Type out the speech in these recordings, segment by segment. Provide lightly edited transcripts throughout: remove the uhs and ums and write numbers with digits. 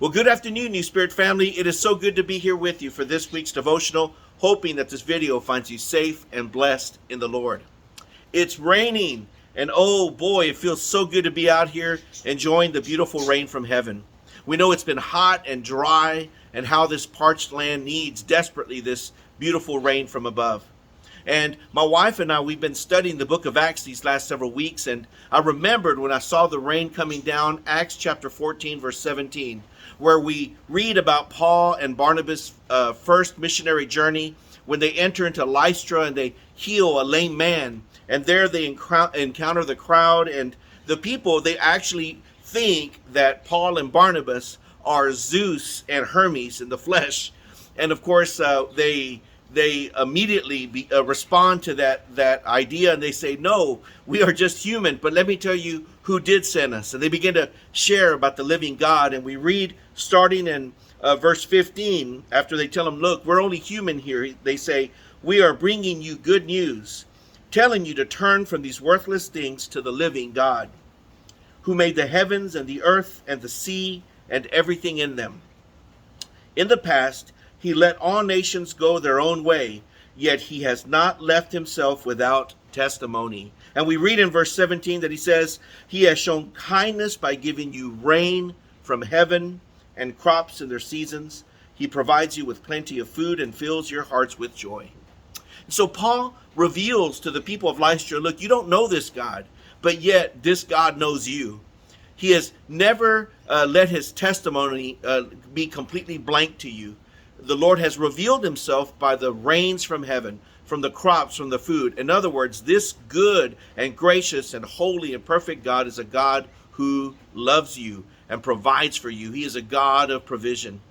Well, good afternoon, New Spirit family. It is so good to be here with you for this week's devotional, hoping that this video finds you safe and blessed in the Lord. It's raining, and oh boy, it feels so good to be out here enjoying the beautiful rain from heaven. We know it's been hot and dry, and how this parched land needs desperately this beautiful rain from above. And my wife and I, we've been studying the book of Acts these last several weeks, and I remembered when I saw the rain coming down, Acts chapter 14, verse 17, where we read about Paul and Barnabas' first missionary journey when they enter into Lystra and they heal a lame man. And there they encounter the crowd, and the people, they actually think that Paul and Barnabas are Zeus and Hermes in the flesh. And of course, they immediately respond to that idea, and they say, no, we are just human, but let me tell you who did send us. And they begin to share about the living God. And we read starting in verse 15, after they tell them, look, we're only human here. They say, we are bringing you good news, telling you to turn from these worthless things to the living God, who made the heavens and the earth and the sea and everything in them. In the past, he let all nations go their own way, yet he has not left himself without testimony. And we read in verse 17 that he says, he has shown kindness by giving you rain from heaven and crops in their seasons. He provides you with plenty of food and fills your hearts with joy. So Paul reveals to the people of Lystra, look, you don't know this God, but yet this God knows you. He has never let his testimony be completely blank to you. The Lord has revealed himself by the rains from heaven, from the crops, from the food. In other words, this good and gracious and holy and perfect God is a God who loves you and provides for you. He is a God of provision.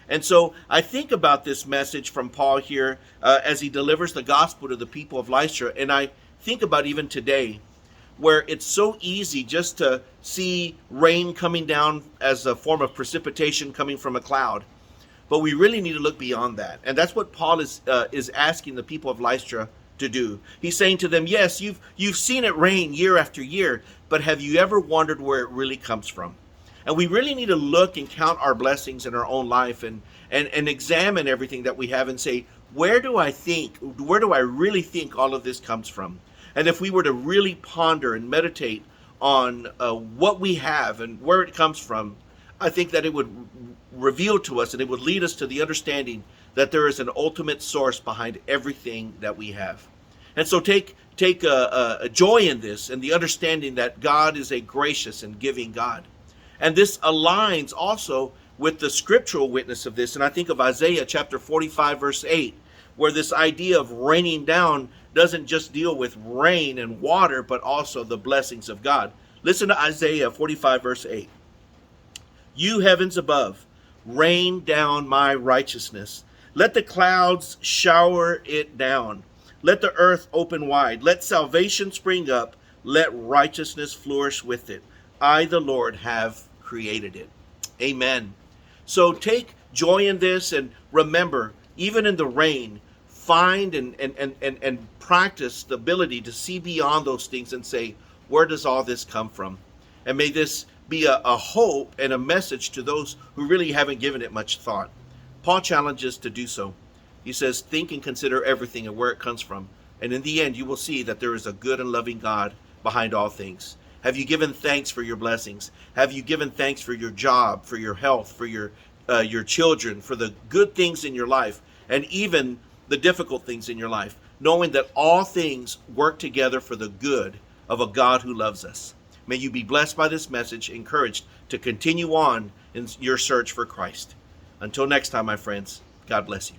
And so I think about this message from Paul here as he delivers the gospel to the people of Lystra. And I think about even today, where it's so easy just to see rain coming down as a form of precipitation coming from a cloud. But we really need to look beyond that. And that's what Paul is asking the people of Lystra to do. He's saying to them, yes, you've seen it rain year after year, but have you ever wondered where it really comes from? And we really need to look and count our blessings in our own life and examine everything that we have and say, where do I really think all of this comes from? And if we were to really ponder and meditate on what we have and where it comes from, I think that it would reveal to us and it would lead us to the understanding that there is an ultimate source behind everything that we have. And so take a joy in this and the understanding that God is a gracious and giving God. And this aligns also with the scriptural witness of this. And I think of Isaiah chapter 45, verse 8, where this idea of raining down doesn't just deal with rain and water, but also the blessings of God. Listen to Isaiah 45, verse 8. You heavens above, rain down my righteousness. Let the clouds shower it down. Let the earth open wide. Let salvation spring up. Let righteousness flourish with it. I, the Lord, have created it. Amen. So take joy in this and remember, even in the rain, find and practice the ability to see beyond those things and say, where does all this come from? And may this be a hope and a message to those who really haven't given it much thought. Paul challenges to do so. He says, think and consider everything and where it comes from. And in the end, you will see that there is a good and loving God behind all things. Have you given thanks for your blessings? Have you given thanks for your job, for your health, for your children, for the good things in your life, and even the difficult things in your life, knowing that all things work together for the good of a God who loves us? May you be blessed by this message, encouraged to continue on in your search for Christ. Until next time, my friends, God bless you.